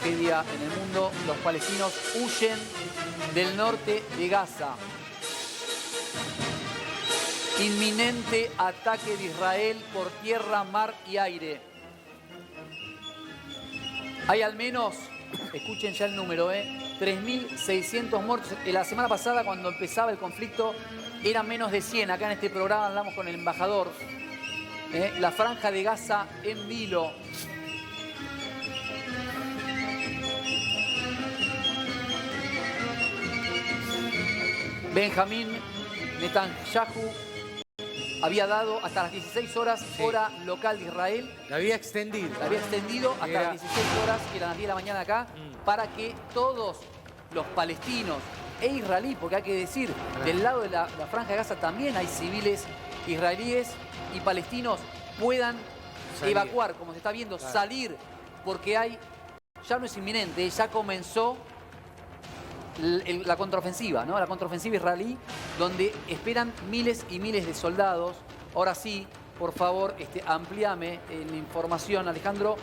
tragedia en el mundo. Los palestinos huyen del norte de Gaza. Inminente ataque de Israel por tierra, mar y aire. Hay al menos, escuchen ya el número, 3.600 muertos. La semana pasada, cuando empezaba el conflicto, eran menos de 100. Acá en este programa hablamos con el embajador. La franja de Gaza en vilo. Benjamín Netanyahu había dado hasta las 16 horas, hora local de Israel. La había extendido. La había extendido hasta las 16 horas, que eran las 10 de la mañana acá, para que todos los palestinos e israelíes, porque hay que decir, del lado de la franja de Gaza también hay civiles israelíes y palestinos, puedan evacuar, como se está viendo, salir, porque ya no es inminente, ya comenzó la contraofensiva, ¿no? La contraofensiva israelí, donde esperan miles y miles de soldados. Ahora sí, por favor, amplíame la información, Alejandro.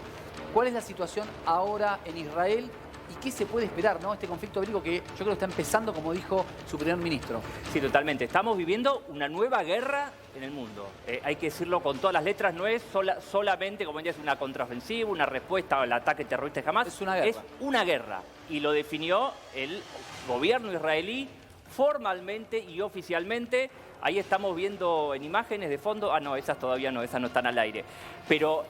¿Cuál es la situación ahora en Israel y qué se puede esperar, ¿no? Este conflicto bélico que yo creo que está empezando, como dijo su primer ministro. Sí, totalmente. Estamos viviendo una nueva guerra en el mundo. Hay que decirlo con todas las letras. No es solamente, como decías, una contraofensiva, una respuesta al ataque terrorista de Hamás. Es una guerra. Es una guerra. Y lo definió el gobierno israelí formalmente y oficialmente. Ahí estamos viendo en imágenes de fondo. Ah, no, esas todavía no, esas no están al aire. Pero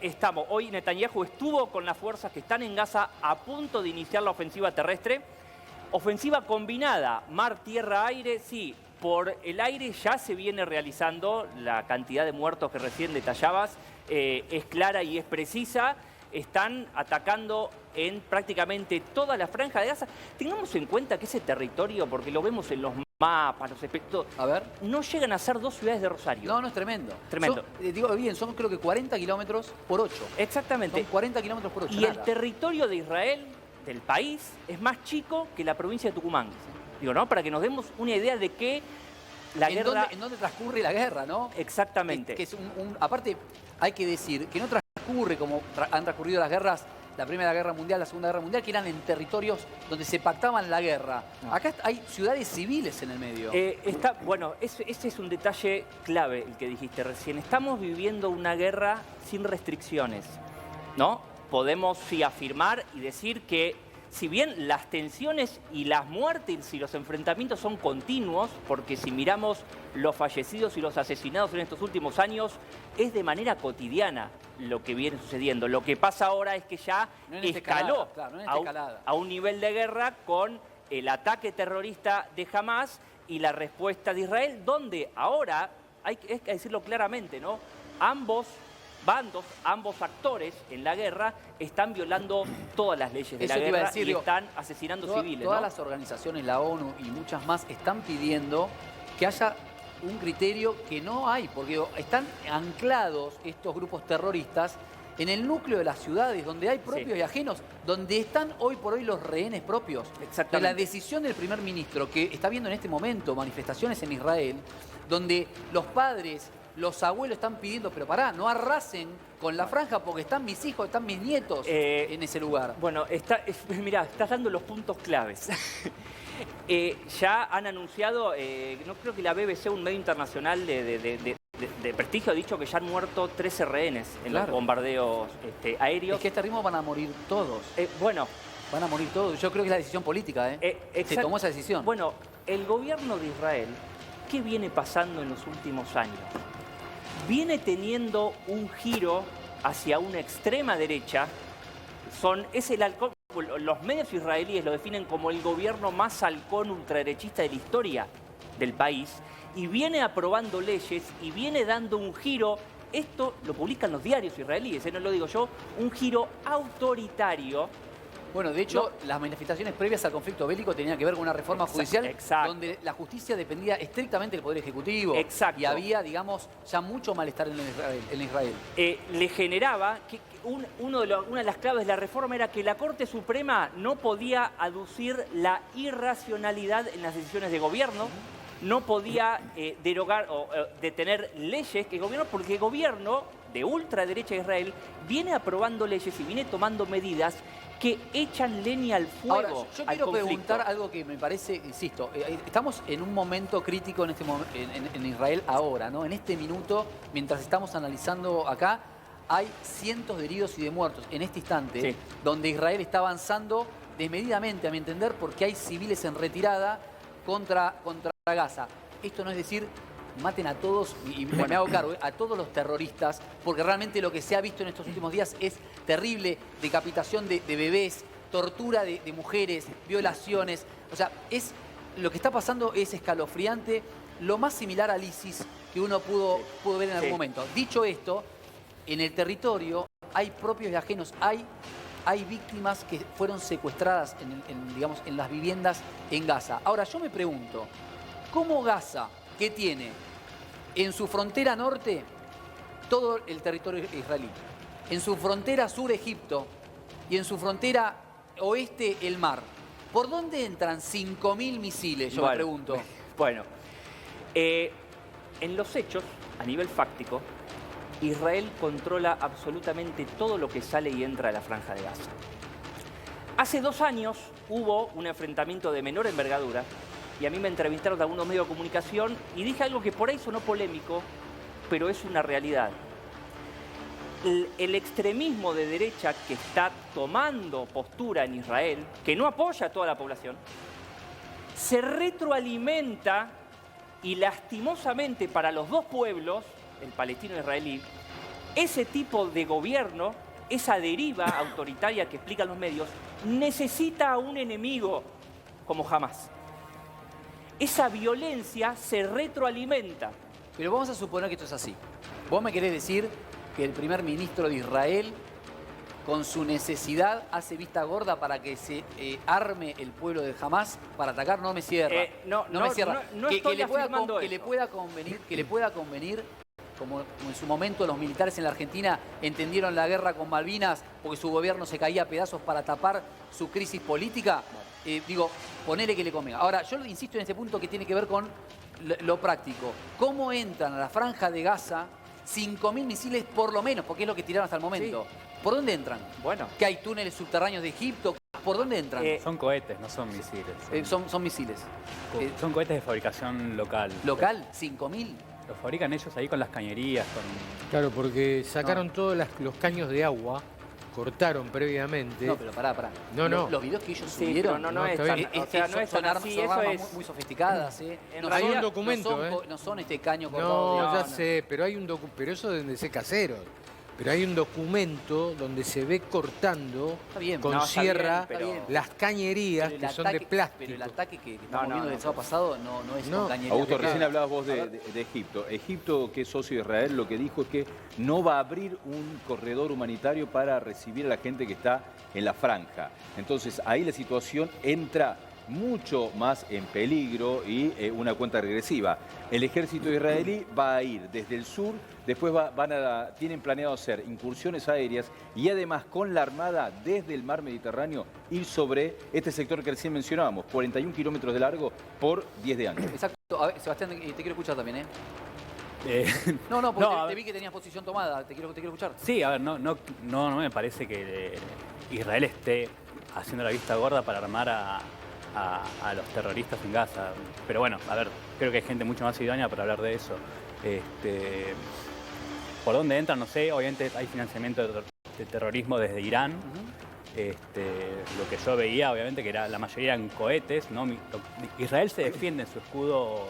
hoy Netanyahu estuvo con las fuerzas que están en Gaza a punto de iniciar la ofensiva terrestre. Ofensiva combinada, mar, tierra, aire, sí. Por el aire ya se viene realizando, la cantidad de muertos que recién detallabas es clara y es precisa. Están atacando en prácticamente toda la franja de Gaza. Tengamos en cuenta que ese territorio, porque lo vemos en los mapas, los efectos, no llegan a ser 2 ciudades de Rosario. No, no, es tremendo. Tremendo. Digo bien, son creo que 40 kilómetros por 8. Exactamente. Son 40 kilómetros por 8. Y el territorio de Israel, del país, es más chico que la provincia de Tucumán. Digo, ¿no? Para que nos demos una idea de que la guerra... ¿En dónde transcurre la guerra, no? Exactamente. Que es aparte, hay que decir que no transcurre como han transcurrido las guerras, la Primera Guerra Mundial, la Segunda Guerra Mundial, que eran en territorios donde se pactaban la guerra. Acá hay ciudades civiles en el medio. Bueno, ese es un detalle clave el que dijiste recién. Estamos viviendo una guerra sin restricciones, ¿no? Podemos sí afirmar y decir que si bien las tensiones y las muertes y los enfrentamientos son continuos, porque si miramos los fallecidos y los asesinados en estos últimos años, es de manera cotidiana lo que viene sucediendo. Lo que pasa ahora es que ya escaló a un nivel de guerra con el ataque terrorista de Hamás y la respuesta de Israel, donde ahora, hay que decirlo claramente, ¿no? Ambos bandos, ambos actores en la guerra están violando todas las leyes de la guerra y están asesinando civiles. Todas las organizaciones, la ONU y muchas más, están pidiendo que haya un criterio que no hay, porque están anclados estos grupos terroristas en el núcleo de las ciudades, donde hay propios y ajenos, donde están hoy por hoy los rehenes propios. Exactamente. La decisión del primer ministro, que está viendo en este momento manifestaciones en Israel, donde los padres, los abuelos están pidiendo, pero pará, no arrasen con la franja porque están mis hijos, están mis nietos en ese lugar. Bueno, mirá, estás dando los puntos claves. Ya han anunciado, no creo que la BBC, un medio internacional de prestigio, ha dicho que ya han muerto 13 rehenes en los bombardeos aéreos. Es que a este ritmo van a morir todos. Bueno, van a morir todos. Yo creo que es la decisión política, se tomó esa decisión. Bueno, el gobierno de Israel, ¿qué viene pasando en los últimos años? Viene teniendo un giro hacia una extrema derecha. Los medios israelíes lo definen como el gobierno más halcón ultraderechista de la historia del país y viene aprobando leyes y viene dando un giro, esto lo publican los diarios israelíes, no lo digo yo, un giro autoritario. Bueno, de hecho, las manifestaciones previas al conflicto bélico tenían que ver con una reforma judicial donde la justicia dependía estrictamente del Poder Ejecutivo. Exacto. Y había, digamos, ya mucho malestar en Israel. Le generaba que una de las claves de la reforma era que la Corte Suprema no podía aducir la irracionalidad en las decisiones de gobierno, no podía derogar o detener leyes que el gobierno, porque el gobierno de ultraderecha de Israel viene aprobando leyes y viene tomando medidas que echan leña al fuego. Ahora, yo al quiero conflicto. preguntar algo que me parece, insisto, estamos en un momento crítico en, en Israel ahora, ¿no? En este minuto, mientras estamos analizando acá, hay cientos de heridos y de muertos en este instante, Sí. donde Israel está avanzando desmedidamente, a mi entender, porque hay civiles en retirada contra Gaza. Esto no es decir, maten a todos, y me hago cargo, a todos los terroristas, porque realmente lo que se ha visto en estos últimos días es terrible: decapitación de bebés, tortura de mujeres, violaciones. O sea, lo que está pasando es escalofriante, lo más similar al ISIS que uno pudo ver en algún momento. Dicho esto, en el territorio hay propios y ajenos, hay víctimas que fueron secuestradas digamos, en las viviendas en Gaza. Ahora, yo me pregunto, ¿cómo Gaza, que tiene en su frontera norte todo el territorio israelí, en su frontera sur Egipto y en su frontera oeste el mar, por dónde entran 5.000 misiles? Yo me pregunto. Bueno, en los hechos, a nivel fáctico, Israel controla absolutamente todo lo que sale y entra a la Franja de Gaza. Hace 2 años hubo un enfrentamiento de menor envergadura y a mí me entrevistaron de algunos medios de comunicación y dije algo que por ahí sonó polémico, pero es una realidad. El extremismo de derecha que está tomando postura en Israel, que no apoya a toda la población, se retroalimenta y lastimosamente para los dos pueblos, el palestino y el israelí, ese tipo de gobierno, esa deriva autoritaria que explican los medios, necesita a un enemigo como Hamás. Esa violencia se retroalimenta. Pero vamos a suponer que esto es así. ¿Vos me querés decir que el primer ministro de Israel, con su necesidad, hace vista gorda para que se arme el pueblo de Hamás para atacar? No me cierra. No me cierra. No estoy afirmando que le pueda convenir, como en su momento los militares en la Argentina entendieron la guerra con Malvinas porque su gobierno se caía a pedazos para tapar su crisis política. Ponele que le convenga. Ahora, yo insisto en este punto que tiene que ver con lo práctico. ¿Cómo entran a la Franja de Gaza 5.000 misiles por lo menos? Porque es lo que tiraron hasta el momento. Sí. ¿Por dónde entran? Bueno. ¿Que hay túneles subterráneos de Egipto? ¿Por dónde entran? Son cohetes, no son misiles. Son misiles. Son cohetes de fabricación local. ¿Local? ¿5.000? Los fabrican ellos ahí con las cañerías. Claro, porque sacaron todos los caños de agua, cortaron previamente. No, pero pará. No. Los videos que ellos subieron no es tan, son armas muy sofisticadas. Hay un documento, no son caño cortado. No, ya sé, pero hay un documento, pero eso deben de ser caseros. Pero hay un documento donde se ve cortando con sierra las cañerías que son de plástico. Pero el ataque que estamos viendo del sábado pasado no es con cañerías. Augusto, recién hablabas vos de Egipto. Egipto, que es socio de Israel, lo que dijo es que no va a abrir un corredor humanitario para recibir a la gente que está en la franja. Entonces, ahí la situación entra mucho más en peligro y una cuenta regresiva. El ejército israelí va a ir desde el sur, después tienen planeado hacer incursiones aéreas y además con la Armada desde el mar Mediterráneo ir sobre este sector que recién mencionábamos, 41 kilómetros de largo por 10 de ancho. Exacto. A ver, Sebastián, te quiero escuchar también, porque te vi que tenías posición tomada, te quiero escuchar. Sí, a ver, no me parece que Israel esté haciendo la vista gorda para armar a los terroristas en Gaza. Pero bueno, a ver, creo que hay gente mucho más idónea para hablar de eso. ¿Por dónde entran? No sé. Obviamente hay financiamiento de terrorismo desde Irán. Lo que yo veía, obviamente, que la mayoría eran cohetes, ¿no? Israel se defiende en su escudo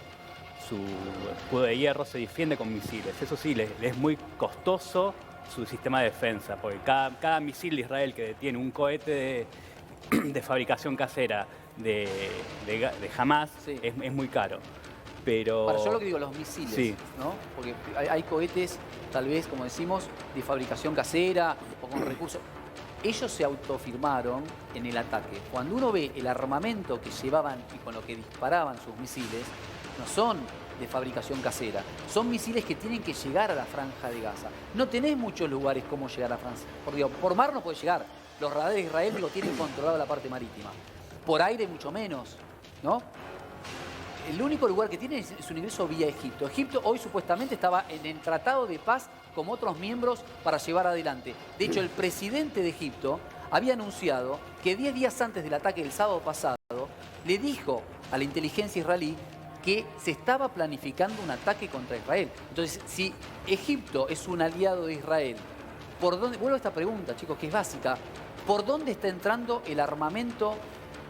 de hierro, se defiende con misiles. Eso sí, le es muy costoso su sistema de defensa, porque cada misil de Israel que detiene un cohete de fabricación casera de Hamás es muy caro. Pero para yo lo que digo, los misiles, ¿no? Porque hay cohetes, tal vez, como decimos, de fabricación casera o con recursos. Ellos se autofirmaron en el ataque. Cuando uno ve el armamento que llevaban y con lo que disparaban sus misiles, no son de fabricación casera. Son misiles que tienen que llegar a la Franja de Gaza. No tenés muchos lugares cómo llegar a Francia. Por mar no puede llegar. Los radares de Israel lo tienen controlado la parte marítima. Por aire mucho menos, ¿no? El único lugar que tiene es un ingreso vía Egipto. Egipto hoy supuestamente estaba en el tratado de paz con otros miembros para llevar adelante. De hecho, el presidente de Egipto había anunciado que 10 días antes del ataque del sábado pasado, le dijo a la inteligencia israelí que se estaba planificando un ataque contra Israel. Entonces, si Egipto es un aliado de Israel, ¿por dónde? Vuelvo a esta pregunta, chicos, que es básica. ¿Por dónde está entrando el armamento,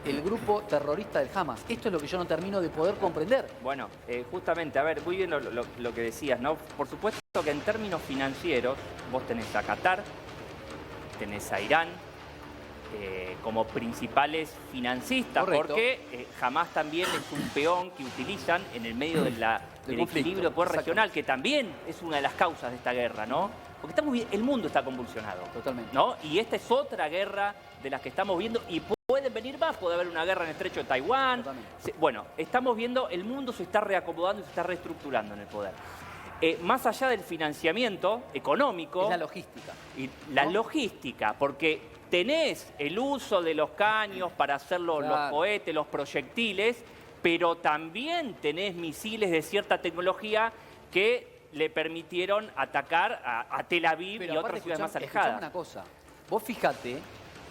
el grupo terrorista del Hamas? Esto es lo que yo no termino de poder comprender. Bueno, justamente, a ver, muy bien lo que decías, ¿no? Por supuesto que en términos financieros, vos tenés a Qatar, tenés a Irán, como principales financistas, correcto, porque Hamas también es un peón que utilizan en el medio del equilibrio de poder regional, que también es una de las causas de esta guerra, ¿no? Porque el mundo está convulsionado. Totalmente. ¿No? Y esta es otra guerra de las que estamos viendo y pueden venir más, puede haber una guerra en el estrecho de Taiwán. Bueno, estamos viendo, el mundo se está reacomodando y se está reestructurando en el poder. Más allá del financiamiento económico... Es la logística. Y la logística, porque tenés el uso de los caños para hacer los cohetes, los proyectiles, pero también tenés misiles de cierta tecnología que le permitieron atacar a Tel Aviv y otras ciudades más alejadas. Una cosa, vos fíjate,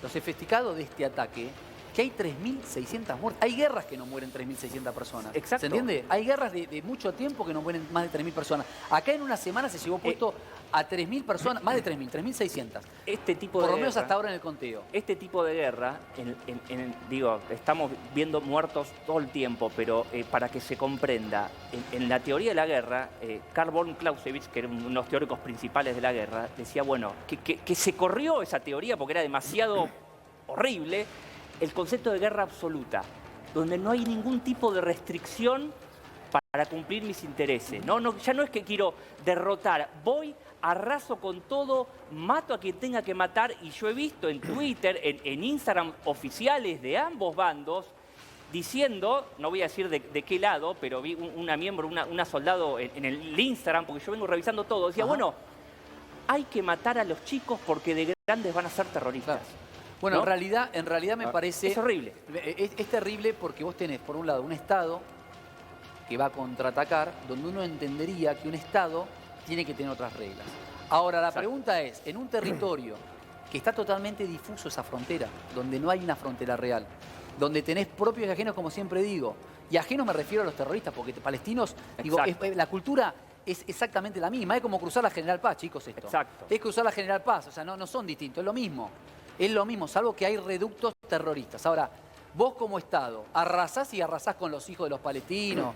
los efecticados de este ataque, que hay 3.600 muertes. Hay guerras que no mueren 3.600 personas. Exacto. ¿Se entiende? Hay guerras de mucho tiempo que no mueren más de 3.000 personas. Acá en una semana se llevó puesto a 3.000 personas, más de 3.000, 3.600. Este tipo por lo menos hasta ahora en el conteo. Este tipo de guerra, digo, estamos viendo muertos todo el tiempo, pero para que se comprenda, en la teoría de la guerra, Karl von Clausewitz, que era uno de los teóricos principales de la guerra, decía, bueno, que se corrió esa teoría porque era demasiado horrible, el concepto de guerra absoluta, donde no hay ningún tipo de restricción para cumplir mis intereses. Ya no es que quiero derrotar, voy, arraso con todo, mato a quien tenga que matar, y yo he visto en Twitter, en Instagram, oficiales de ambos bandos diciendo, no voy a decir de qué lado, pero vi una soldado en el Instagram, porque yo vengo revisando todo, decía, bueno, hay que matar a los chicos porque de grandes van a ser terroristas. Claro. Bueno, ¿no? en realidad me parece... Es horrible. Es terrible porque vos tenés, por un lado, un Estado que va a contraatacar, donde uno entendería que un Estado tiene que tener otras reglas. Ahora, la pregunta es, en un territorio que está totalmente difuso esa frontera, donde no hay una frontera real, donde tenés propios y ajenos, como siempre digo, y ajenos me refiero a los terroristas, porque palestinos, digo, la cultura es exactamente la misma, es como cruzar la General Paz, chicos, esto. Exacto. Es cruzar la General Paz, o sea, no son distintos, es lo mismo. Es lo mismo, salvo que hay reductos terroristas. Ahora, vos como Estado, arrasás y arrasás con los hijos de los palestinos,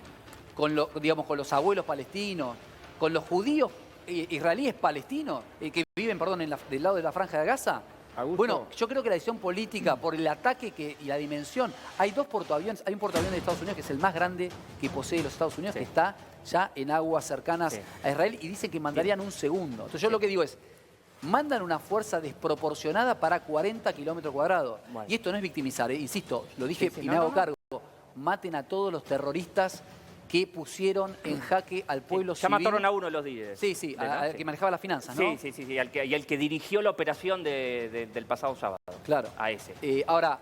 con los abuelos palestinos, con los judíos israelíes palestinos que viven, del lado de la Franja de Gaza. Augusto. Bueno, yo creo que la decisión política por el ataque y la dimensión, hay dos portaaviones, hay un portaaviones de Estados Unidos que es el más grande que posee los Estados Unidos, que está ya en aguas cercanas a Israel, y dicen que mandarían un segundo. Entonces yo lo que digo es, mandan una fuerza desproporcionada para 40 kilómetros cuadrados. Bueno. Y esto no es victimizar, insisto, lo dije y me hago cargo. Maten a todos los terroristas que pusieron en jaque al pueblo civil. Ya mataron a uno de los líderes. Sí, al que manejaba las finanzas, ¿no? Sí, y al que dirigió la operación del pasado sábado. Claro. A ese. Ahora,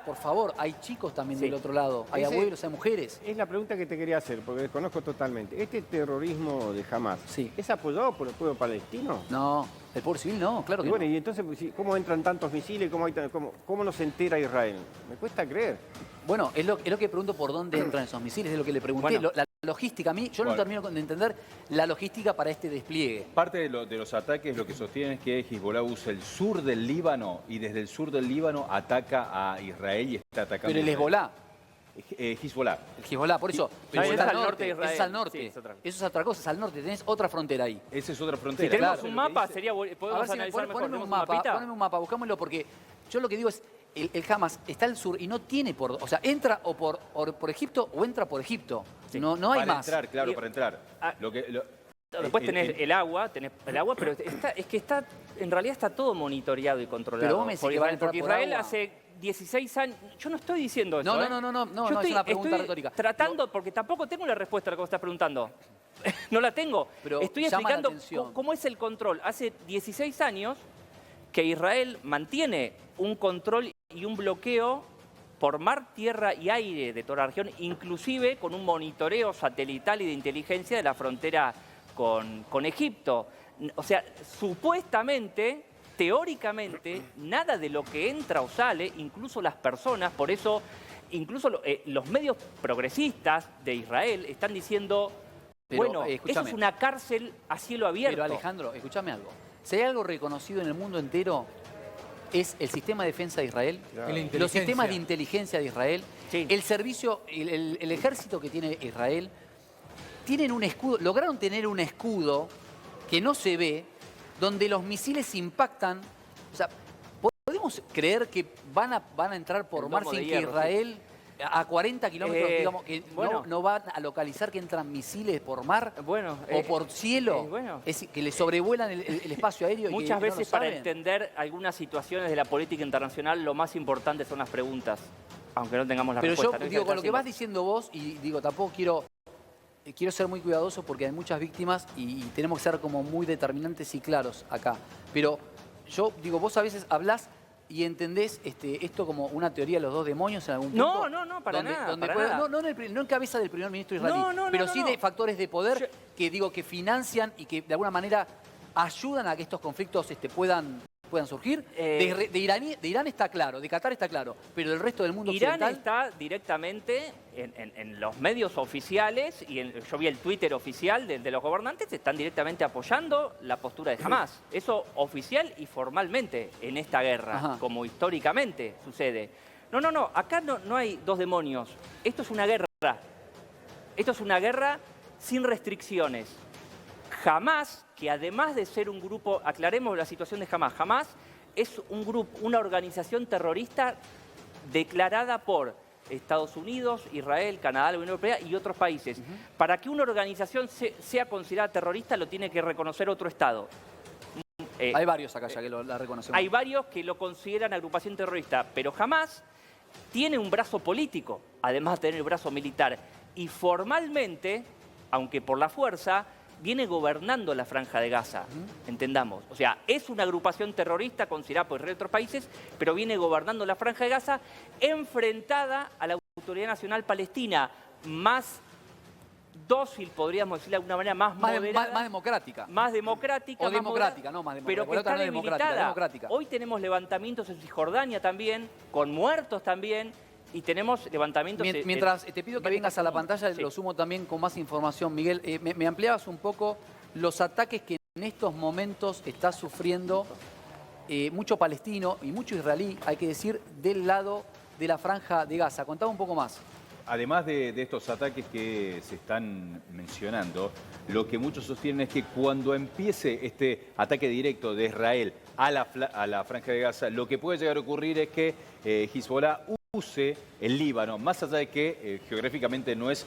por favor, hay chicos también del otro lado, hay abuelos, hay mujeres. Es la pregunta que te quería hacer, porque desconozco totalmente. ¿Este terrorismo de Hamas es apoyado por el pueblo palestino? No, el pueblo civil no, claro que no. Y entonces, ¿cómo entran tantos misiles? ¿Cómo no se entera Israel? Me cuesta creer. Bueno, es lo que pregunto, por dónde entran esos misiles, es lo que le pregunté. Bueno, la logística, a mí, yo no termino de entender la logística para este despliegue. Parte de los ataques lo que sostienen es que Hezbollah usa el sur del Líbano y desde el sur del Líbano ataca a Israel y está atacando. Pero el Hezbollah. Hezbollah. El Hezbollah, por eso. Pero es al norte de Israel. Es al norte. Sí, eso es otra cosa, es al norte. Tenés otra frontera ahí. Esa es otra frontera. Si tenemos un mapa, podemos analizar mejor. Poneme un mapa, buscámoslo, porque yo lo que digo es, el Hamas está al sur y no tiene o sea, entra o por Egipto o entra por Egipto. Sí. No hay más. Para entrar, claro, para entrar. Después tenés el agua, pero en realidad está todo monitoreado y controlado. Pero vos me decís que van a entrar porque Israel hace 16 años... Yo no estoy diciendo eso. No, es una pregunta retórica. Tratando, porque tampoco tengo la respuesta a lo que vos estás preguntando. No la tengo. Pero estoy explicando cómo es el control. Hace 16 años que Israel mantiene un control y un bloqueo por mar, tierra y aire de toda la región, inclusive con un monitoreo satelital y de inteligencia de la frontera con Egipto. O sea, supuestamente teóricamente, nada de lo que entra o sale, incluso las personas, por eso, incluso los medios progresistas de Israel están diciendo, Pero, bueno, eso es una cárcel a cielo abierto. Pero Alejandro, escúchame algo. Si hay algo reconocido en el mundo entero, es el sistema de defensa de Israel, los sistemas de inteligencia de Israel, el servicio, el ejército que tiene Israel, tienen un escudo, lograron tener un escudo que no se ve, donde los misiles impactan. O sea, ¿podemos creer que van a entrar por mar sin que Israel, a 40 kilómetros, digamos, que no van a localizar que entran misiles por mar o por cielo? Es decir, que le sobrevuelan el espacio aéreo. Muchas veces para entender algunas situaciones de la política internacional, lo más importante son las preguntas, aunque no tengamos la respuesta. Pero yo digo, con lo que vas diciendo vos, y digo, tampoco quiero ser muy cuidadoso porque hay muchas víctimas y tenemos que ser como muy determinantes y claros acá. Pero yo digo, vos a veces hablás y entendés esto como una teoría de los dos demonios en algún punto. No, para nada. No en cabeza del primer ministro israelí, pero sí de factores de poder que financian y que de alguna manera ayudan a que estos conflictos puedan surgir. De Irán está claro, de Qatar está claro, pero del resto del mundo occidental... Irán está directamente en los medios oficiales, y yo vi el Twitter oficial de los gobernantes, están directamente apoyando la postura de Hamás. Eso oficial y formalmente en esta guerra, como históricamente sucede. No, acá no hay dos demonios. Esto es una guerra. Esto es una guerra sin restricciones. Hamás, que además de ser un grupo, aclaremos la situación de Hamás, Hamás es un grupo, una organización terrorista declarada por Estados Unidos, Israel, Canadá, la Unión Europea y otros países. Para que una organización sea considerada terrorista lo tiene que reconocer otro Estado. Hay varios acá ya que la reconocen. Hay varios que lo consideran agrupación terrorista, pero Hamás tiene un brazo político, además de tener el brazo militar. Y formalmente, aunque por la fuerza, viene gobernando la Franja de Gaza, entendamos. O sea, es una agrupación terrorista considerada por otros países, pero viene gobernando la Franja de Gaza enfrentada a la Autoridad Nacional Palestina, más dócil, podríamos decir de alguna manera, más moderada. Más democrática. Más democrática. O democrática, no más democrática. Pero que está democrática. Hoy tenemos levantamientos en Cisjordania también, con muertos también. Y tenemos levantamientos... Mientras te pido que vengas a la pantalla, lo sumo también con más información. Miguel, me ampliabas un poco los ataques que en estos momentos está sufriendo mucho palestino y mucho israelí, hay que decir, del lado de la Franja de Gaza. Contame un poco más. Además de estos ataques que se están mencionando, lo que muchos sostienen es que cuando empiece este ataque directo de Israel a la Franja de Gaza, lo que puede llegar a ocurrir es que Hezbollah use el Líbano, más allá de que geográficamente no es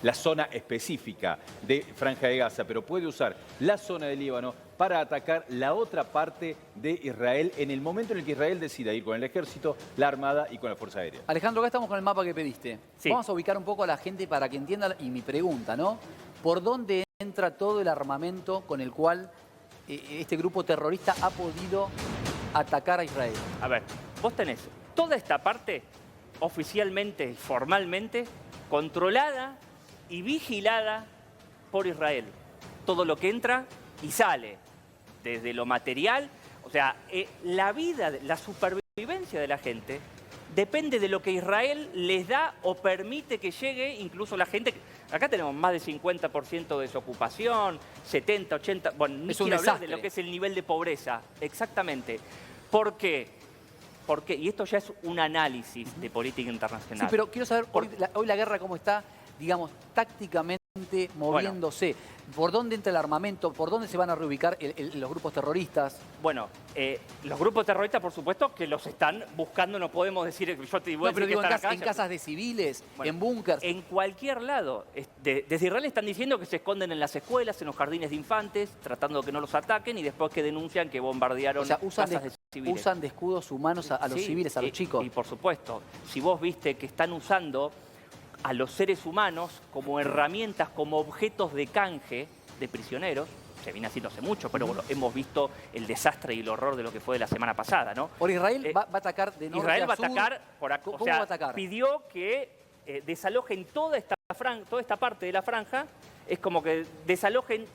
la zona específica de Franja de Gaza, pero puede usar la zona del Líbano para atacar la otra parte de Israel en el momento en el que Israel decida ir con el ejército, la armada y con la fuerza aérea. Alejandro, acá estamos con el mapa que pediste. Vamos a ubicar un poco a la gente para que entienda, y mi pregunta, ¿no? ¿Por dónde entra todo el armamento con el cual este grupo terrorista ha podido atacar a Israel? A ver, vos tenés toda esta parte, oficialmente y formalmente, controlada y vigilada por Israel. Todo lo que entra y sale, desde lo material, o sea, la vida, la supervivencia de la gente depende de lo que Israel les da o permite que llegue, incluso la gente... Acá tenemos más de 50% de desocupación, 70, 80... Bueno, ni quiero hablar de lo que es el nivel de pobreza. Exactamente. ¿Por qué? Porque, y esto ya es un análisis de política internacional. Sí, pero quiero saber hoy la guerra cómo está, digamos, tácticamente moviéndose. Bueno, ¿por dónde entra el armamento? ¿Por dónde se van a reubicar los grupos terroristas? Bueno, los grupos terroristas, por supuesto, que los están buscando, no podemos decir... Yo te voy a decir que en casas de civiles, bueno, en búnkers. En cualquier lado. Desde Israel están diciendo que se esconden en las escuelas, en los jardines de infantes, tratando de que no los ataquen y después que denuncian que bombardearon casas de civiles. Usan de escudos humanos a los civiles, a los chicos. Y por supuesto, si vos viste que están usando a los seres humanos como herramientas, como objetos de canje de prisioneros, se viene haciendo hace mucho, pero bueno, hemos visto el desastre y el horror de lo que fue de la semana pasada, ¿no? Por Israel va a atacar de norte Israel a va a sur. atacar, ¿Cómo va a atacar? Pidió que desalojen toda esta parte de la franja, es como que desalojen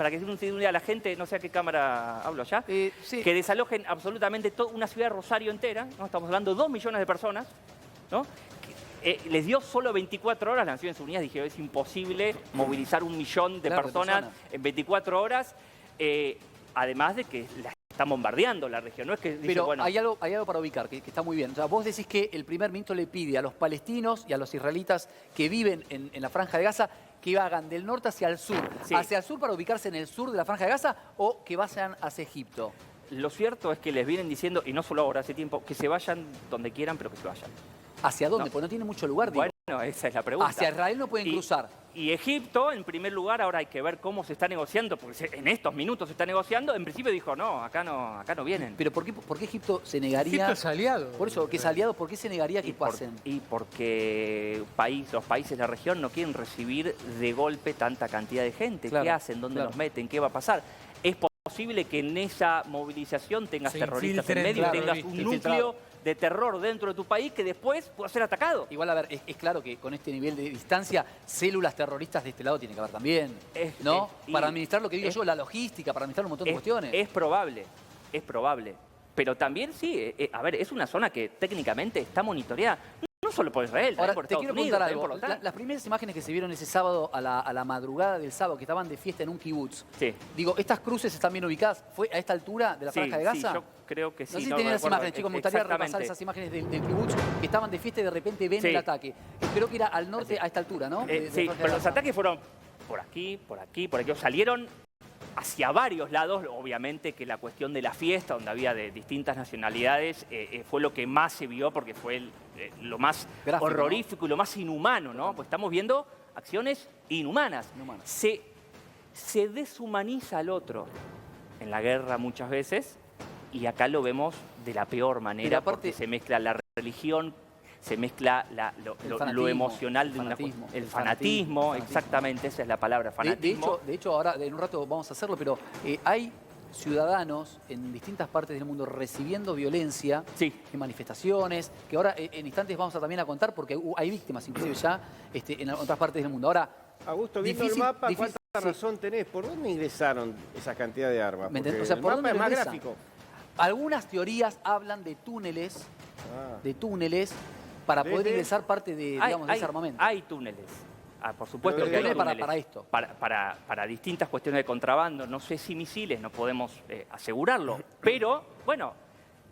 para que se dé una idea a la gente, no sé a qué cámara hablo allá, sí. que desalojen absolutamente una ciudad de Rosario entera, ¿no? Estamos hablando de 2 millones de personas, ¿no? Les dio solo 24 horas, las Naciones Unidas dijeron es imposible movilizar 1 millón de personas en 24 horas, además de que las están bombardeando la región. No es que dice, pero bueno, hay algo para ubicar, que está muy bien. O sea, vos decís que el primer ministro le pide a los palestinos y a los israelitas que viven en la Franja de Gaza que hagan del norte hacia el sur. Sí. ¿Hacia el sur para ubicarse en el sur de la Franja de Gaza o que vayan hacia Egipto? lo cierto es que les vienen diciendo, y no solo ahora, hace tiempo, que se vayan donde quieran, pero que se vayan. ¿Hacia dónde? No. Porque no tiene mucho lugar, digo. Bueno, esa es la pregunta. Hacia Israel no pueden cruzar. Y Egipto, en primer lugar, ahora hay que ver cómo se está negociando, porque en estos minutos se está negociando. En principio dijo, no, acá no vienen. Pero ¿por qué Egipto se negaría? Egipto es aliado. Por eso, que es aliado, ¿por qué se negaría que pasen? Y porque los países de la región no quieren recibir de golpe tanta cantidad de gente. Claro, ¿Qué hacen? ¿Dónde los meten? ¿Qué va a pasar? Es posible que en esa movilización tengas terroristas en medio y tengas un núcleo de terror dentro de tu país que después pueda ser atacado. Igual, a ver, es claro que con este nivel de distancia, células terroristas de este lado tiene que haber también, ¿no? Para administrar lo que digo yo, la logística, para administrar un montón de cuestiones. Es probable. Pero también sí, a ver, es una zona que técnicamente está monitoreada. No solo por Israel, también por Estados Unidos, preguntar algo. por la OTAN. Las primeras imágenes que se vieron ese sábado a la madrugada del sábado, que estaban de fiesta en un kibutz. Sí. Digo, ¿estas cruces están bien ubicadas? ¿Fue a esta altura de la Franja de Gaza? Sí, yo creo que sí. No sé si tienen las imágenes, chicos. Me gustaría repasar esas imágenes del kibutz que estaban de fiesta y de repente ven el ataque. Creo que era al norte a esta altura, ¿no? Sí, pero los ataques fueron por aquí. Salieron hacia varios lados. Obviamente que la cuestión de la fiesta, donde había de distintas nacionalidades, fue lo que más se vio porque fue lo más gráfico, horrorífico, ¿no? Y lo más inhumano, ¿no? Pues estamos viendo acciones inhumanas. Se deshumaniza al otro en la guerra muchas veces y acá lo vemos de la peor manera aparte, porque se mezcla la religión, se mezcla lo emocional, el fanatismo, exactamente, esa es la palabra, fanatismo. De hecho, ahora en un rato vamos a hacerlo, pero hay ciudadanos en distintas partes del mundo recibiendo violencia en manifestaciones, que ahora en instantes vamos a también a contar porque hay víctimas inclusive ya en otras partes del mundo. Ahora, Augusto, viendo el mapa, ¿cuánta razón tenés? ¿Por dónde ingresaron esa cantidad de armas? O sea, ¿por dónde es más gráfico? Algunas teorías hablan de túneles, para poder ingresar parte de, digamos, de ese armamento. Hay túneles. Por supuesto que hay túneles para esto. Para distintas cuestiones de contrabando. No sé si misiles, no podemos asegurarlo. Pero, bueno,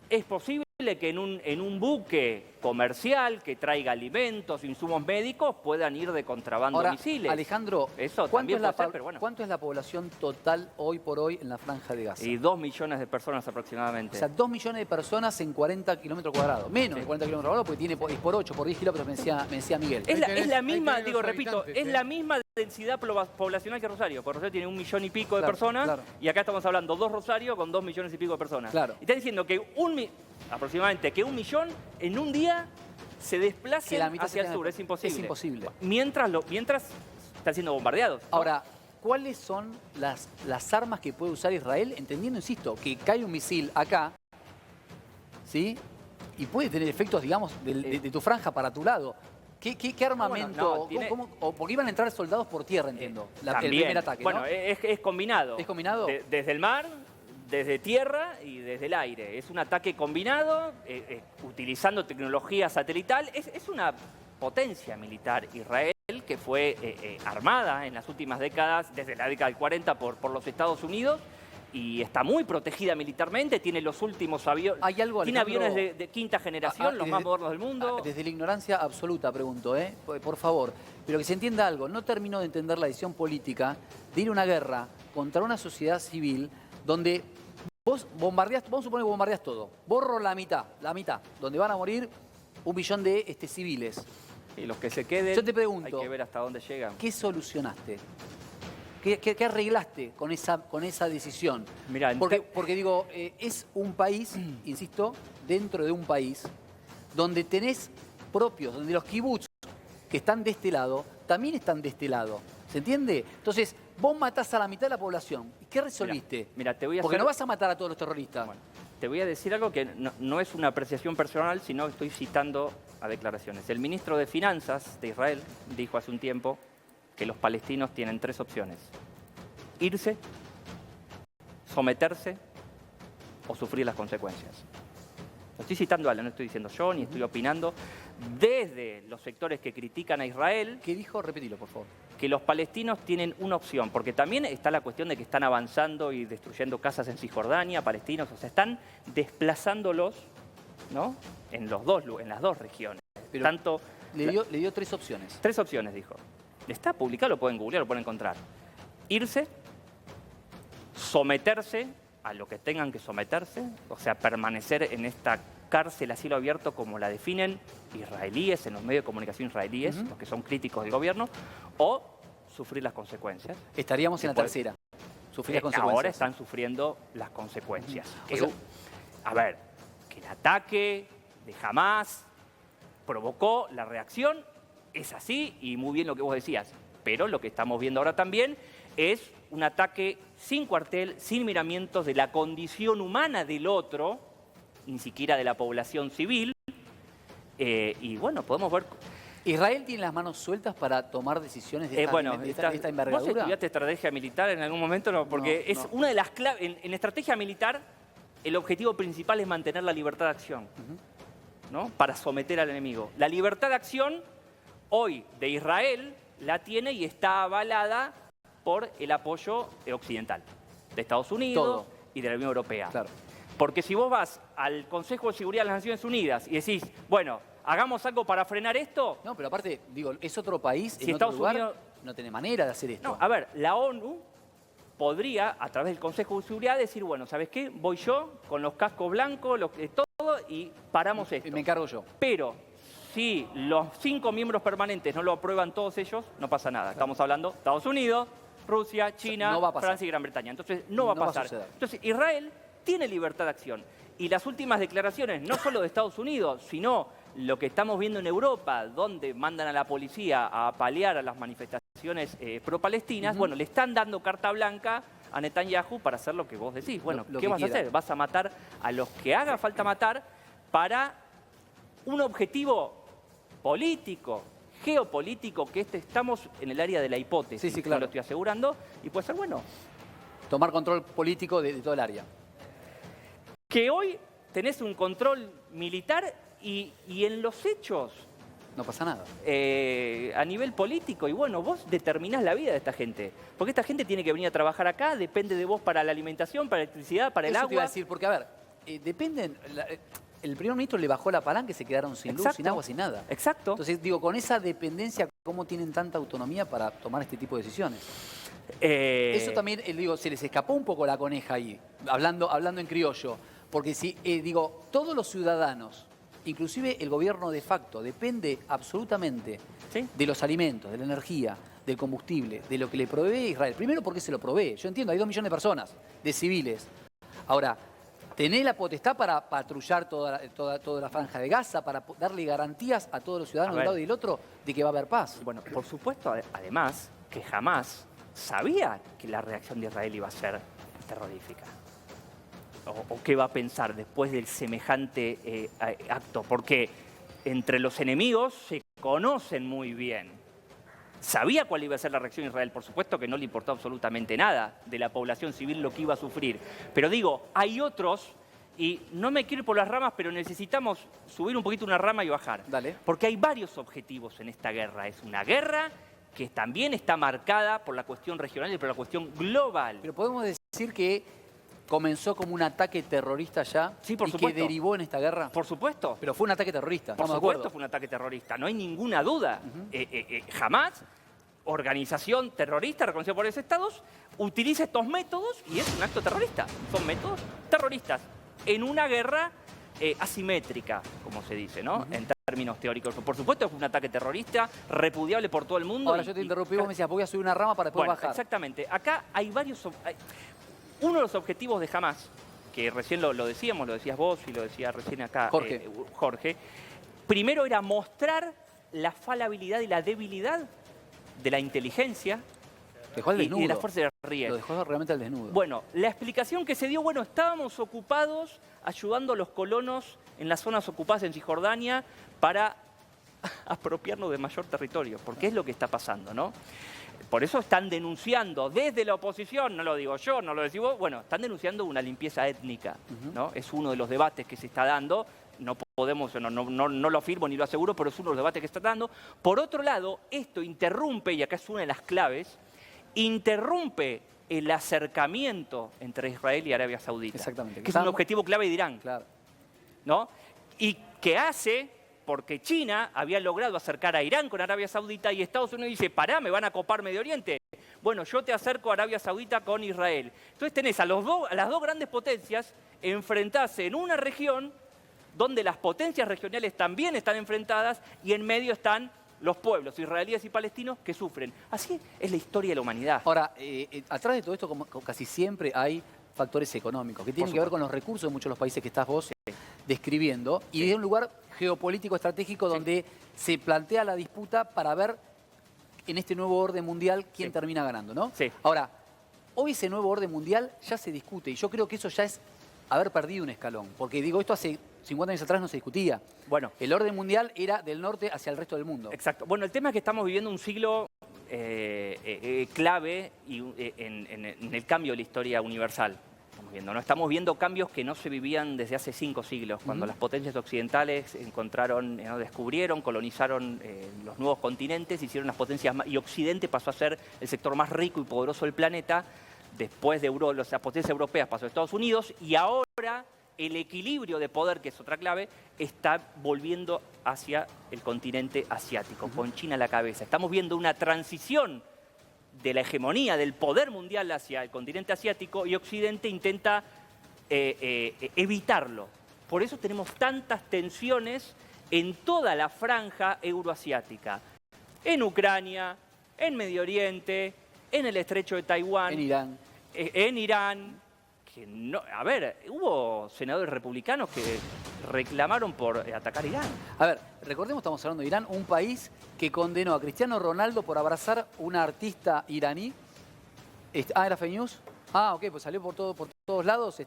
es posible que en un buque comercial que traiga alimentos, insumos médicos, puedan ir de contrabando misiles. Alejandro, eso ¿cuánto es la población total hoy por hoy en la Franja de Gaza? Y 2 millones de personas aproximadamente. O sea, 2 millones de personas en 40 kilómetros cuadrados. Menos de 40 kilómetros cuadrados porque tiene por 8, por 10 kilómetros, me decía Miguel. Es la misma, digo, repito, es la misma densidad poblacional que Rosario. Porque Rosario tiene 1 millón y pico de personas y acá estamos hablando 2 Rosario con 2 millones y pico de personas. Y está diciendo que aproximadamente que 1 millón en un día se desplacen hacia el sur. Es imposible. Es imposible. Mientras están siendo bombardeados. Ahora, ¿cuáles son las armas que puede usar Israel? Entendiendo, insisto, que cae un misil acá, ¿sí? Y puede tener efectos, digamos, de tu franja para tu lado. ¿Qué armamento? Porque iban a entrar soldados por tierra, entiendo. El primer ataque, ¿no? Bueno, es combinado. ¿Es combinado? Desde el mar, desde tierra y desde el aire. Es un ataque combinado, utilizando tecnología satelital. Es una potencia militar Israel que fue armada en las últimas décadas, desde la década del 40 por los Estados Unidos, y está muy protegida militarmente, tiene los últimos aviones. ¿Hay algo, tiene aviones de quinta generación, los más modernos del mundo. Desde la ignorancia absoluta, pregunto, por favor. Pero que se entienda algo, no termino de entender la decisión política de ir a una guerra contra una sociedad civil donde vos bombardeás, vamos a suponer que bombardeás todo. Borro la mitad, donde van a morir 1 millón de civiles. Y los que se queden, yo te pregunto, hay que ver hasta dónde llegan. ¿Qué solucionaste? ¿Qué arreglaste con esa decisión? Mirá, porque digo, es un país, insisto, dentro de un país, donde tenés propios, donde los kibutz que están de este lado, también están de este lado. ¿Se entiende? Entonces, vos matás a la mitad de la población. ¿Y qué resolviste? Mira, porque no vas a matar a todos los terroristas. Bueno, te voy a decir algo que no es una apreciación personal, sino que estoy citando a declaraciones. El ministro de Finanzas de Israel dijo hace un tiempo que los palestinos tienen 3 opciones: irse, someterse o sufrir las consecuencias. Lo estoy citando a Alan, no estoy diciendo yo, ni estoy opinando. Desde los sectores que critican a Israel... ¿Qué dijo? Repetilo, por favor. Que los palestinos tienen una opción, porque también está la cuestión de que están avanzando y destruyendo casas en Cisjordania, palestinos, o sea, están desplazándolos, ¿no? En las dos regiones. Pero tanto le dio 3 opciones. 3 opciones, dijo. Está publicado, lo pueden googlear, lo pueden encontrar. Irse, someterse a lo que tengan que someterse, o sea, permanecer en esta cárcel a cielo abierto como la definen israelíes, en los medios de comunicación israelíes, los que son críticos del gobierno, o sufrir las consecuencias. Estaríamos en la tercera. Sufrir las consecuencias. Ahora están sufriendo las consecuencias. A ver, que el ataque de Hamás provocó la reacción, es así, y muy bien lo que vos decías. Pero lo que estamos viendo ahora también es un ataque sin cuartel, sin miramientos de la condición humana del otro, ni siquiera de la población civil. Y bueno, podemos ver... ¿Israel tiene las manos sueltas para tomar decisiones de esta envergadura? ¿Vos estudiaste estrategia militar en algún momento? No, porque no. Una de las claves... En estrategia militar, el objetivo principal es mantener la libertad de acción, ¿no? Para someter al enemigo. La libertad de acción, hoy, de Israel, la tiene y está avalada por el apoyo occidental, de Estados Unidos y de la Unión Europea. Claro. Porque si vos vas al Consejo de Seguridad de las Naciones Unidas y decís, bueno, hagamos algo para frenar esto... No, pero aparte, digo, es otro país, si en Estados otro lugar, Unidos no tiene manera de hacer esto. No, a ver, la ONU podría, a través del Consejo de Seguridad, decir, bueno, ¿sabes qué? Voy yo con los cascos blancos, todo, y paramos esto. Me encargo yo. Pero si los 5 miembros permanentes no lo aprueban todos ellos, no pasa nada. Estamos hablando de Estados Unidos, Rusia, China, Francia y Gran Bretaña. Entonces, no va a pasar. Entonces, Israel tiene libertad de acción. Y las últimas declaraciones, no solo de Estados Unidos, sino lo que estamos viendo en Europa, donde mandan a la policía a apalear a las manifestaciones pro-palestinas, bueno, le están dando carta blanca a Netanyahu para hacer lo que vos decís. Bueno, ¿qué vas a hacer? Vas a matar a los que haga falta matar para un objetivo político, geopolítico, que estamos en el área de la hipótesis, sí, claro. No lo estoy asegurando, y puede ser bueno. Tomar control político de todo el área. Que hoy tenés un control militar y en los hechos... No pasa nada. A nivel político, y bueno, vos determinás la vida de esta gente. Porque esta gente tiene que venir a trabajar acá, depende de vos para la alimentación, para la electricidad, para el agua. Eso te iba a decir, porque a ver, dependen... El primer ministro le bajó la palanca y se quedaron sin luz, sin agua, sin nada. Exacto. Entonces, digo, con esa dependencia, ¿cómo tienen tanta autonomía para tomar este tipo de decisiones? Eso también, digo, se les escapó un poco la coneja ahí, hablando en criollo. Porque si, digo, todos los ciudadanos, inclusive el gobierno de facto, depende absolutamente de los alimentos, de la energía, del combustible, de lo que le provee Israel. Primero, porque se lo provee. Yo entiendo, hay 2 millones de personas, de civiles. Ahora, tenés la potestad para patrullar toda la franja de Gaza, para darle garantías a todos los ciudadanos de un lado y del otro de que va a haber paz. Bueno, por supuesto, además, que jamás sabía que la reacción de Israel iba a ser terrorífica. O qué va a pensar después del semejante acto. Porque entre los enemigos se conocen muy bien. Sabía cuál iba a ser la reacción de Israel. Por supuesto que no le importó absolutamente nada de la población civil lo que iba a sufrir. Pero digo, hay otros, y no me quiero ir por las ramas, pero necesitamos subir un poquito una rama y bajar. Dale. Porque hay varios objetivos en esta guerra. Es una guerra que también está marcada por la cuestión regional y por la cuestión global. Pero podemos decir que comenzó como un ataque terrorista ya, sí, por supuesto. Que derivó en esta guerra. Por supuesto. Pero fue un ataque terrorista. Por supuesto fue un ataque terrorista, no hay ninguna duda. Jamás, organización terrorista reconocida por los estados, utiliza estos métodos y es un acto terrorista. Son métodos terroristas en una guerra asimétrica, como se dice, ¿no? En términos teóricos. Por supuesto es un ataque terrorista, repudiable por todo el mundo. Ahora yo te interrumpí, vos me decías, voy a subir una rama para después bajar. Exactamente. Acá hay varios... Uno de los objetivos de Hamás, que recién lo decíamos, lo decías vos y lo decía recién acá Jorge, primero era mostrar la falabilidad y la debilidad de la inteligencia y de las fuerzas de Israel. Lo dejó realmente al desnudo. Bueno, la explicación que se dio, bueno, estábamos ocupados ayudando a los colonos en las zonas ocupadas en Cisjordania para apropiarnos de mayor territorio, porque es lo que está pasando, ¿no? Por eso están denunciando desde la oposición, no lo digo yo, no lo decís vos, bueno, están denunciando una limpieza étnica, ¿no? Es uno de los debates que se está dando, no podemos, no lo afirmo ni lo aseguro, pero es uno de los debates que se está dando. Por otro lado, esto interrumpe, y acá es una de las claves, interrumpe el acercamiento entre Israel y Arabia Saudita. Exactamente. Que es un objetivo clave de Irán. Claro. ¿No? Y que hace, porque China había logrado acercar a Irán con Arabia Saudita y Estados Unidos dice, pará, me van a copar Medio Oriente. Bueno, yo te acerco a Arabia Saudita con Israel. Entonces tenés a las dos grandes potencias enfrentarse en una región donde las potencias regionales también están enfrentadas y en medio están los pueblos israelíes y palestinos que sufren. Así es la historia de la humanidad. Ahora, atrás de todo esto, como casi siempre, hay factores económicos que tienen que ver con los recursos de muchos de los países que estás vos describiendo y de un lugar geopolítico estratégico donde se plantea la disputa para ver en este nuevo orden mundial quién termina ganando, ¿no? Sí. Ahora, hoy ese nuevo orden mundial ya se discute y yo creo que eso ya es haber perdido un escalón, porque digo, esto hace 50 años atrás no se discutía. Bueno, el orden mundial era del norte hacia el resto del mundo. Exacto. Bueno, el tema es que estamos viviendo un siglo clave en el cambio de la historia universal. Estamos viendo, ¿no? Estamos viendo cambios que no se vivían desde hace 5 siglos, cuando las potencias occidentales descubrieron, colonizaron los nuevos continentes, hicieron las potencias y Occidente pasó a ser el sector más rico y poderoso del planeta. Después de las potencias europeas pasó a Estados Unidos y ahora el equilibrio de poder, que es otra clave, está volviendo hacia el continente asiático, con China a la cabeza. Estamos viendo una transición de la hegemonía del poder mundial hacia el continente asiático y Occidente intenta evitarlo. Por eso tenemos tantas tensiones en toda la franja euroasiática. En Ucrania, en Medio Oriente, en el estrecho de Taiwán. En Irán. En Irán. Que no, a ver, hubo senadores republicanos que reclamaron por atacar Irán. A ver, recordemos, estamos hablando de Irán, un país que condenó a Cristiano Ronaldo por abrazar una artista iraní. ¿Era fake news? Ah, ok, pues salió por todos lados,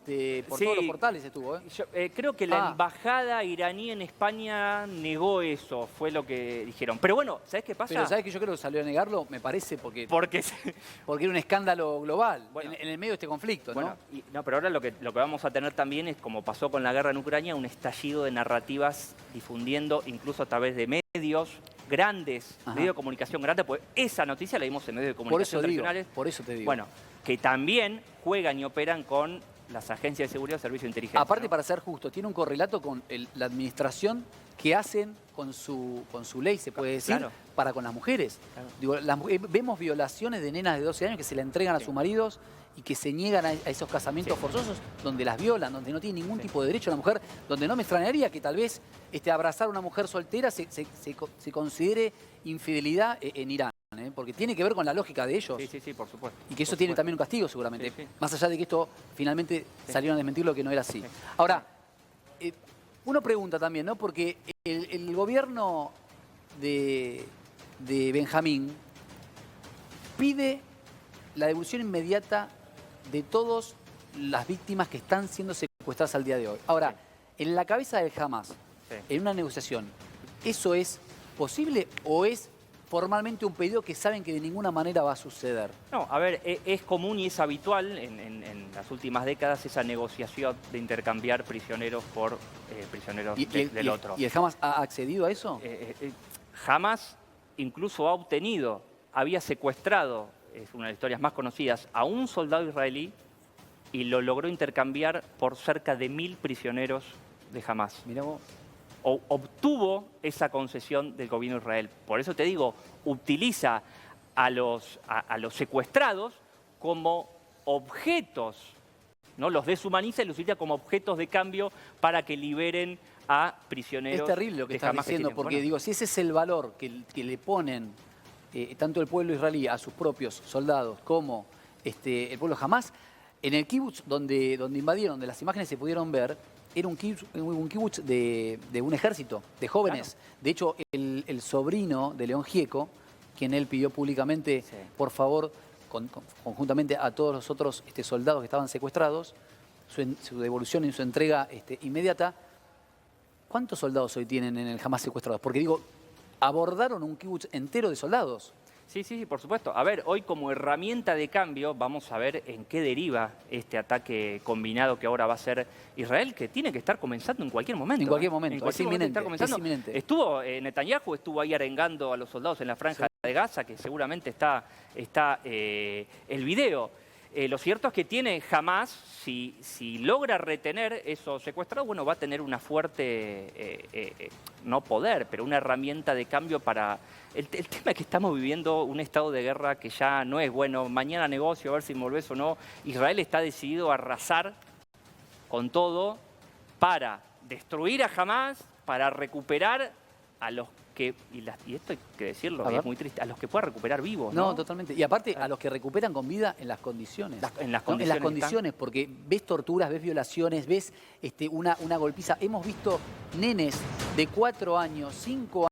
por todos los portales estuvo. Yo, creo que la embajada iraní en España negó eso, fue lo que dijeron. Pero bueno, ¿sabés qué pasa? Pero ¿sabés que yo creo que salió a negarlo? Me parece porque era un escándalo global, bueno, en el medio de este conflicto, ¿no? No, pero ahora lo que vamos a tener también es, como pasó con la guerra en Ucrania, un estallido de narrativas difundiendo, incluso a través de medios grandes, medios de comunicación grandes, porque esa noticia la vimos en medios de comunicación tradicionales. Por eso te digo. Bueno, que también juegan y operan con las agencias de seguridad y servicios de inteligencia. Aparte, para ser justo, tiene un correlato con la administración que hacen con su ley, se puede decir, para con las mujeres. Digo, vemos violaciones de nenas de 12 años que se le entregan a sus maridos y que se niegan a esos casamientos forzosos, donde las violan, donde no tiene ningún tipo de derecho a la mujer, donde no me extrañaría que tal vez abrazar a una mujer soltera se considere infidelidad en Irán. Porque tiene que ver con la lógica de ellos. Sí, por supuesto. Y que eso tiene también un castigo, seguramente. Más allá de que esto finalmente salieron a desmentir lo que no era así. Ahora, uno pregunta también, ¿no? Porque el gobierno de Benjamín pide la devolución inmediata de todas las víctimas que están siendo secuestradas al día de hoy. Ahora, en la cabeza del Hamas, en una negociación, ¿eso es posible o es formalmente un pedido que saben que de ninguna manera va a suceder? No, a ver, es común y es habitual en las últimas décadas esa negociación de intercambiar prisioneros por prisioneros del otro. ¿Y el Hamas ha accedido a eso? Hamas incluso había secuestrado, es una de las historias más conocidas, a un soldado israelí y lo logró intercambiar por cerca de 1000 prisioneros de Hamas. Mirá vos. Obtuvo esa concesión del gobierno de Israel. Por eso te digo, utiliza a los secuestrados como objetos, ¿no? Los deshumaniza y los utiliza como objetos de cambio para que liberen a prisioneros. Es terrible lo que estás diciendo, porque digo, si ese es el valor que le ponen tanto el pueblo israelí a sus propios soldados como el pueblo Hamas, en el kibutz donde invadieron, donde las imágenes se pudieron ver, era un kibutz de un ejército de jóvenes. Claro. De hecho, el sobrino de León Gieco, quien él pidió públicamente, por favor, conjuntamente a todos los otros soldados que estaban secuestrados, su devolución y su entrega inmediata. ¿Cuántos soldados hoy tienen en el Hamas secuestrados? Porque digo, abordaron un kibutz entero de soldados. Sí, sí, sí, por supuesto. A ver, hoy como herramienta de cambio vamos a ver en qué deriva este ataque combinado que ahora va a hacer Israel, que tiene que estar comenzando en cualquier momento. En cualquier momento, En cualquier momento está comenzando. Es inminente. Netanyahu estuvo ahí arengando a los soldados en la franja de Gaza, que seguramente está el video. Lo cierto es que tiene Hamás, si logra retener esos secuestrados, bueno, va a tener una fuerte, no poder, pero una herramienta de cambio para... El tema es que estamos viviendo un estado de guerra que ya no es bueno. Mañana negocio, a ver si me volvés o no. Israel está decidido a arrasar con todo para destruir a Hamás, para recuperar a los que, y esto hay que decirlo, es muy triste, a los que pueda recuperar vivos, ¿no? No, totalmente. Y aparte, a los que recuperan con vida en las condiciones. En las condiciones, porque ves torturas, ves violaciones, ves una golpiza. Hemos visto nenes de 4 años, 5 años,